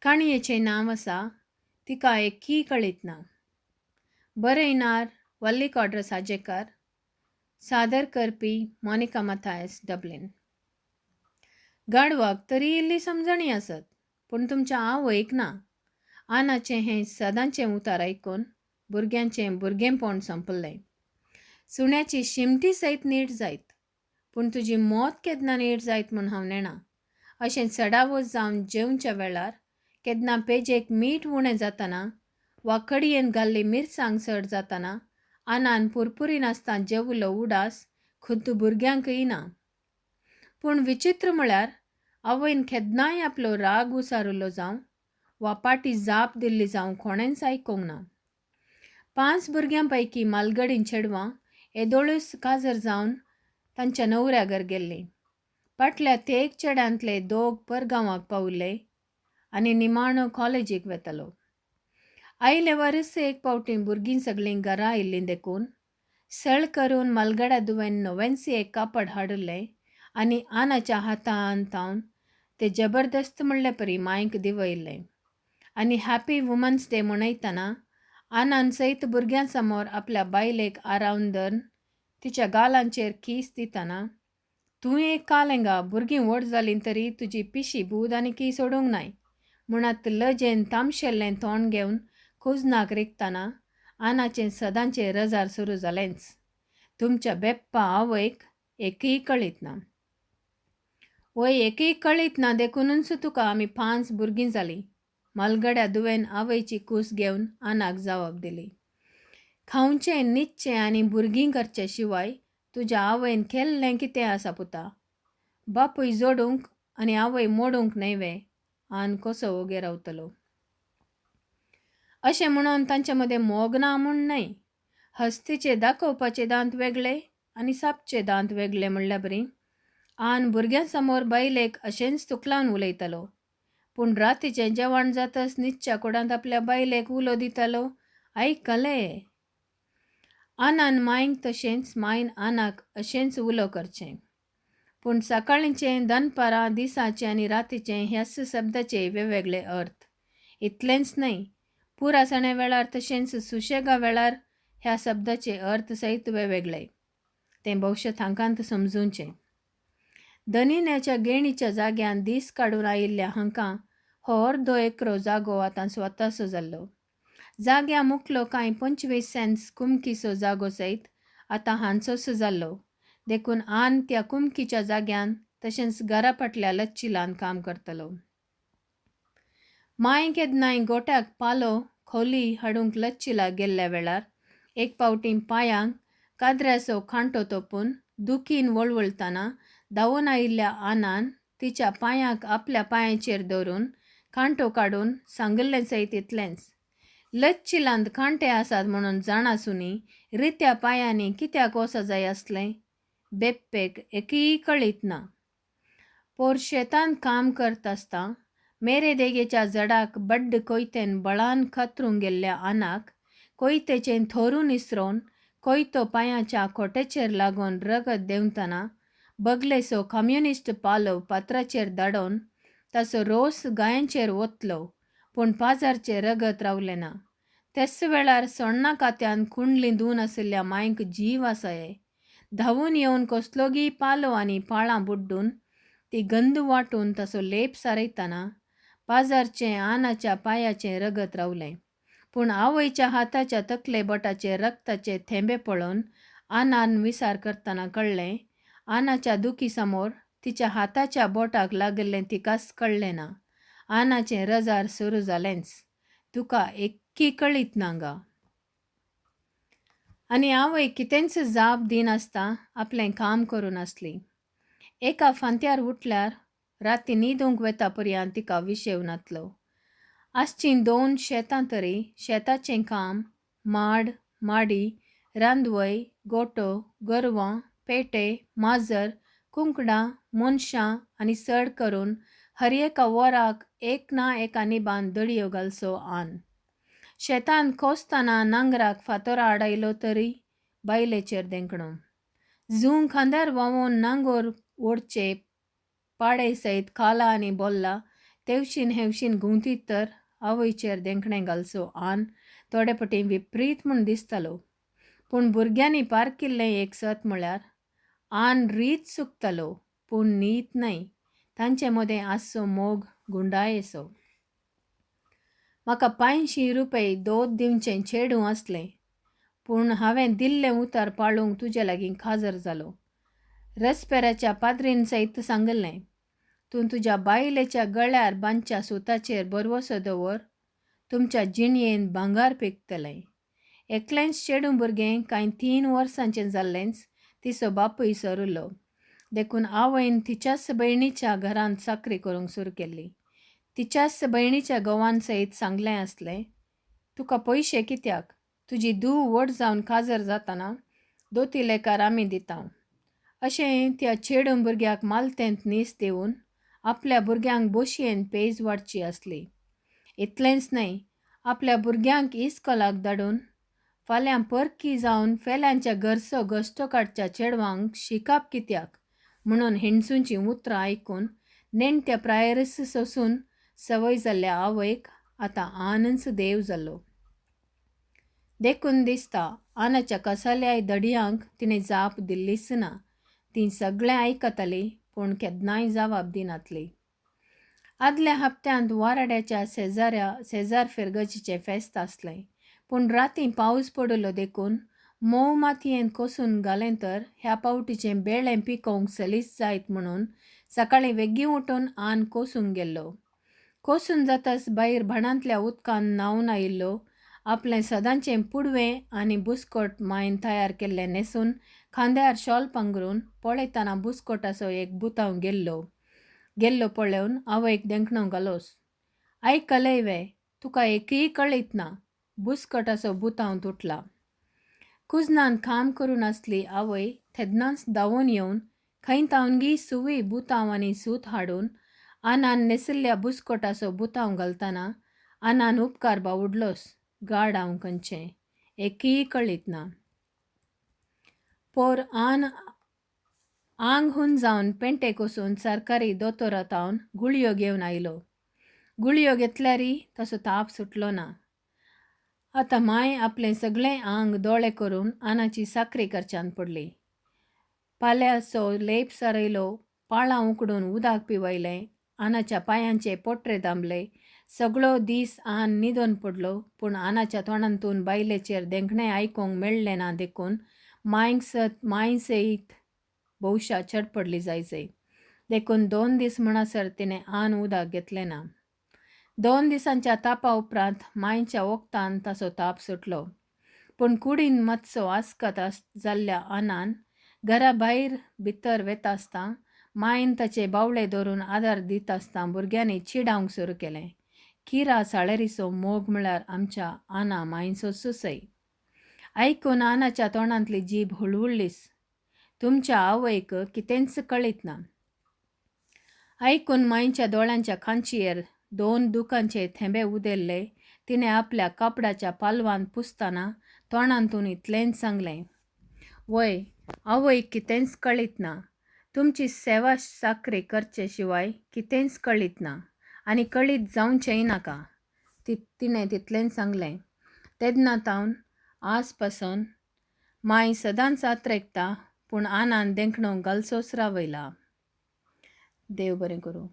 काणयेचें नांव आसा तिका एकय कळीत ना. बरयणार वल्लीकॉड्र साजेकार, सादर करपी मोनिका माथायस, डब्लिन. गाडवाक तरी इल्ली समजणी आसत, पूण तुमच्या आवयक ना. आनाचें हें सदांचें उतार आयकून भुरग्यांचें भुरगेंपण संपलें. सुण्याची शिमटी सयत नीट जायत, पूण तुजी मोत केन्ना नीट जायत म्हूण हांव नेणा. अशें चडावत जावन जेवच्या वेळार केन्ना पेजेक मीठ उणें जाताना वा कडयेन घाल्ली मिरसांग चड जाताना आनान पुरपुरी नासता जेवलो उडास खुद्द भुरग्यांक येना. पूण विचित्र म्हळ्यार आवयन केन्नाय आपलो राग उसारुलो जावं वा पाटी जाप दिल्ली जावं कोणेंच आयकूंक ना. 5 भुरग्यां पैकी मालगडीन चेडवां येदोळूच काजर जावन तांच्या न्हवऱ्यागर गेल्लीं. फाटल्या तेग चेड्यांतले 2 परगांवाक पावले आनी निमाणो कॉलेजीक वेतालो. आयले वर्स एक पावटी भुरगीं सगळीं घरा आयिल्लीं देखून सळ करून मालगड्या दुवेन नोवेंसी एक कापड हाडले आनी आनाच्या हातान तावन ते जबरदस्त म्हणले परी मांयक दिवयले. आनी हॅपी वुमन्स डे मनयतना आनान सयत भुरग्यां समोर आपल्या बायलेक आरावन धरून तिच्या गालांचेर कीस दितना, तूं एक कालेंगा, भुरगीं व्हड जालीं तरी तुजी पिशी बूद आनी की सोडूंक नाय म्हणत लजेन तामशेल्लें तोंड घेवन कुजनाक रिगतना आनाचें सदांचें रजार सुरू जालेंच. तुमच्या बेप्पा आवयक एकय कळीत ना. वय एकय कळीत ना देखूनच तुका आमी 5 भुरगीं जालीं. मालगड्या दुवेन आवयची कूस घेवन आनाक जावप दिली. खावचें न्हिदचें आनी भुरगीं करचे शिवाय तुज्या आवयन केल्लें कितें आसा पुता? बापूय जोडूंक आनी आवय मोडूंक न्हयवे. आन कसो ओगे रावतलो. अशें म्हणून तांचे मदें मोग ना म्हूण न्हय. हस्तीचे दाखोवपाचे दांत वेगळे आनी सापचे दांत वेगळे म्हणल्या बरी. आन भुरग्यां समोर बायलेक अशेंच तुकलावन उलयतालो, पूण रातीचें जेवण जातच न्हिदच्या कुडांत आपल्या बायलेक उलो दितालो, आयकलें. आनान मांयक तशेंच मायन आनाक अशेंच उलो करचें. पूण सकाळींचें, दनपारां, दिसाचें आनी रातीचें ह्याच शब्दाचे वेगवेगळे अर्थ. इतलेंच न्हय, पुरासणे वेळार तशेंच सुशेगा वेळार ह्या शब्दाचे अर्थ सयत वेगवेगळे. तें भविश्य हांकांत समजूचें. दनिन्याच्या गेणीच्या जाग्यान दीस काडून आयिल्ल्या हांकां हो अर्दो एकरो जागो आतां स्वताचो जाल्लो. जाग्या मुकलो कांय 25 सेंट्स कुमकीचो जागो सयत आतां हांचोच जाल्लो देखून आन त्या कुमकीच्या जाग्यान तशेंच घरा फाटल्या लच्चिलान काम करतलो. मांय केन्नाय गोट्याक पालो खोली हाडूंक लच्चिला गेल्ल्या वेळार एक पावटी पांयांक काद्र्याचो खांटो तोपून दुखीन वळवळतना धांवून आयिल्ल्या आनान तिच्या पांयांक आपल्या पांयाचेर दवरून खांटो काडून सांगलें सयत इतलेंच, लच्चिलांत खांटे आसात म्हणून जाणासुनी रित्या पांयांनी कित्याक वोसा जाय आसलें? बेप्पेक एकय कळीत ना. पोर शेतांत काम करता आसता मेरे देगेच्या झाडाक बड्ड कोयतेन बळान खात्रूंक गेल्ल्या आनाक कोयतेचें थोरून इसरोवन कोयतो पांयाच्या खोटेचेर लागून रगत देंवतना बगलेसो कम्युनिस्ट पालो पात्राचेर धाडोन ताचो रोस गायांचेर ओतलो, पूण पाजारचें रगत रावलें ना. तेच वेळार सोण्णा कात्यान कुंडली धुवन आशिल्ल्या मांयक जीव आसाये. धांवून येवन कसलोगी पालो आनी पाळां बुड्डून ती गंद वांटून ताचो लेप सारयतना पाजारचें आनाच्या पांयाचें रगत रावलें. पूण आवयच्या हाताच्या तकले बोटाचे रक्ताचे थेंबे पळोवन आनान विचार करतना कळ्ळें, आनाच्या दुखी समोर तिच्या हाताच्या बोटाक लागल्लें तिकाच कळ्ळें ना. आनाचें रजार सुरू जालेंच. तुका एक्की कळीत ना गा. आनी आवय कितेंच जाप दिनासता आपलें काम करून आसली. एका फांत्यार उठल्यार राती न्हिदूंक वेता पर्यंत तिका विशेव नातलो. आसचीं 2 शेतां तरी शेताचें काम, माड, माडी, रांदवय, गोठो, गोरवां, पेटे, माजर, कुंकडां, मनशां आनी चड करून हर एका वराक एक ना एका निबान दडयो घालचो आन. शेतांत कोसतना नांगराक फातोर आडायलो तरी बायलेचेर देंकणो. झूं खांद्यार व्हांवून नांगोर ओडचे पाडे सयत खाला आनी बोल्ला तेवशीन हेवशीन गुंतीत तर आवयचेर देंखणें घालचो आन थोडे पटी विपरीत म्हूण दिसतालो. पूण भुरग्यांनी पारकिल्लें एक सत म्हळ्यार आन रीत चुकतालो पूण नीत न्हय. तांचे मदें आसचो मोग गुंडायेचो. म्हाका ₹500 दोत दिवचें चेडूं आसलें, पूण हांवें दिल्लें उतर पाळूंक तुजे लागीं खाजर जालो. रेस्पेराच्या पाद्रीन सयत सांगलें, तूं तुज्या बायलेच्या गळ्यार बांदच्या सुताचेर बरवसो दवर, तुमच्या जिणयेन भांगार पिकतलें. एकलेंच चेडूं भुरगें कांय 3 वर्सांचें जाल्लेंच तिचो बापूय सरुल्लो. देखून आवयन तिच्याच भयणीच्या घरांत साकरी करूंक सुरू केल्ली. तिच्याच भयणीच्या घोवान सयत सांगलें आसलें, तुका पयशे कित्याक? तुजी धूव व्हड जावन खाजर जाताना दोती लेकार आमी दितां. अशें त्या चेडूं भुरग्याक मालतेंत नीस दिवन आपल्या भुरग्यांक बोशयेन पेज वाडची आसली. इतलेंच न्हय, आपल्या भुरग्यांक इस्कॉलाक धाडून फाल्यां परकी जावन फेल्यांच्या घरचो घश्टो काडच्या चेडवांक शिकाप कित्याक म्हणून हिणसूंची उतरां आयकून नेणट्या प्रायरस सोंसून सवय जाल्ल्या आवयक आतां आनंच देव जाल्लो. देखून दिसता आनाच्या कसाल्याय धडयांक तिणें जाप दिल्लीच ना. तीं सगळें आयकतालीं पूण केन्नाय जावाब दिनातलीं. आदल्या हप्त्यांत वाराड्याच्या शेजार फेरगजीचें फेस्त आसलें, पूण रातीं पावस पडलो देखून मोव मातयेंत कोसून घालें तर ह्या पावटीचें बेळें पिकोवंक सलीस जायत म्हणून सकाळीं वेगीं उठून आन कोसूंक गेल्लो. कोसून जाताच भायर भाणांतल्या उदकान न्हांवन आयिल्लो आपलें सदांचें पुडवें आनी बुसकोट मायन तयार केल्लें न्हेसून खांद्यार शॉल पांगरून पळयतना बुसकोटाचो एक बुताव गेल्लो पळोवन आवयक देंखणो घालोस. आयकलय वे, तुका एकय कळीत ना. बुसकोटाचो बुताव तुटला. कुजनान काम करून आसली आवय तेदनाच धांवून येवन खंय तावनगी सुवी बुताव आनी सूत हाडून आनान नेसिल्ल्या बुसकोटाचो बुताव घालतना आनान उपकार बावुडलोस, गाड हांव खंयचें, एकय कळीत ना. पोर आंग हून जावन पेंटे कोसून सरकारी दोतोरातावन गुळयो घेवन आयलो. गुळयो घेतल्यारय तसो ताप सुटलो ना. आतां माय आपलें सगळें आंग दोळे करून आनाची साकरी करच्यान पडली. पाल्याचो लेप सरयलो, पाळां उकडून उदक पिवयलें, आनाच्या पांयांचे पोट्रे दामले. सगळो दीस आन न्हिदोन पडलो, पूण आनाच्या तोंडांतून बायलेचेर देंखणें आयकूंक मेळ्ळें ना देखून मांय सयत भौशा चडपडली जायचय. देखून 2 दीस म्हणसर तिणें आन उदक घेतलें ना. 2 दिसांच्या तापा उपरांत मांयच्या वखदान ताचो ताप सुटलो. पूण कुडीन मातसो आसकत जाल्ल्या आनान घरा भायर भितर वेता आसता मायन ताचे बावळे धरून आदार दित आसता भुरग्यांनी चिडावंक सुरू केलें. किरा साळेरीचो मोग म्हळ्यार आमच्या आना मायचो सुसय. आयकून आनाच्या तोंडांतली जीब हुळहुळ्ळीस. तुमच्या आवयक कितेंच कळीत ना. आयकून मांयच्या दोळ्यांच्या खांचयेर 2 दुकांचे थेंबे उदेल्ले. तिणें आपल्या कापडाच्या पालवान पुसतना तोंडांतून इतलेंच सांगलें, वय, आवयक कितेंच कळीत ना. तुमची सेवा साकरी करचे शिवाय कितेंच कळीत ना आनी कळीत जावचेंय नाका. तिणें तितलेंच सांगलें. तेदनातावन आज पासून माय सदांच आत्रेकता, पूण आनान देंखणो घालचोच रावयला. देव बरें करूं.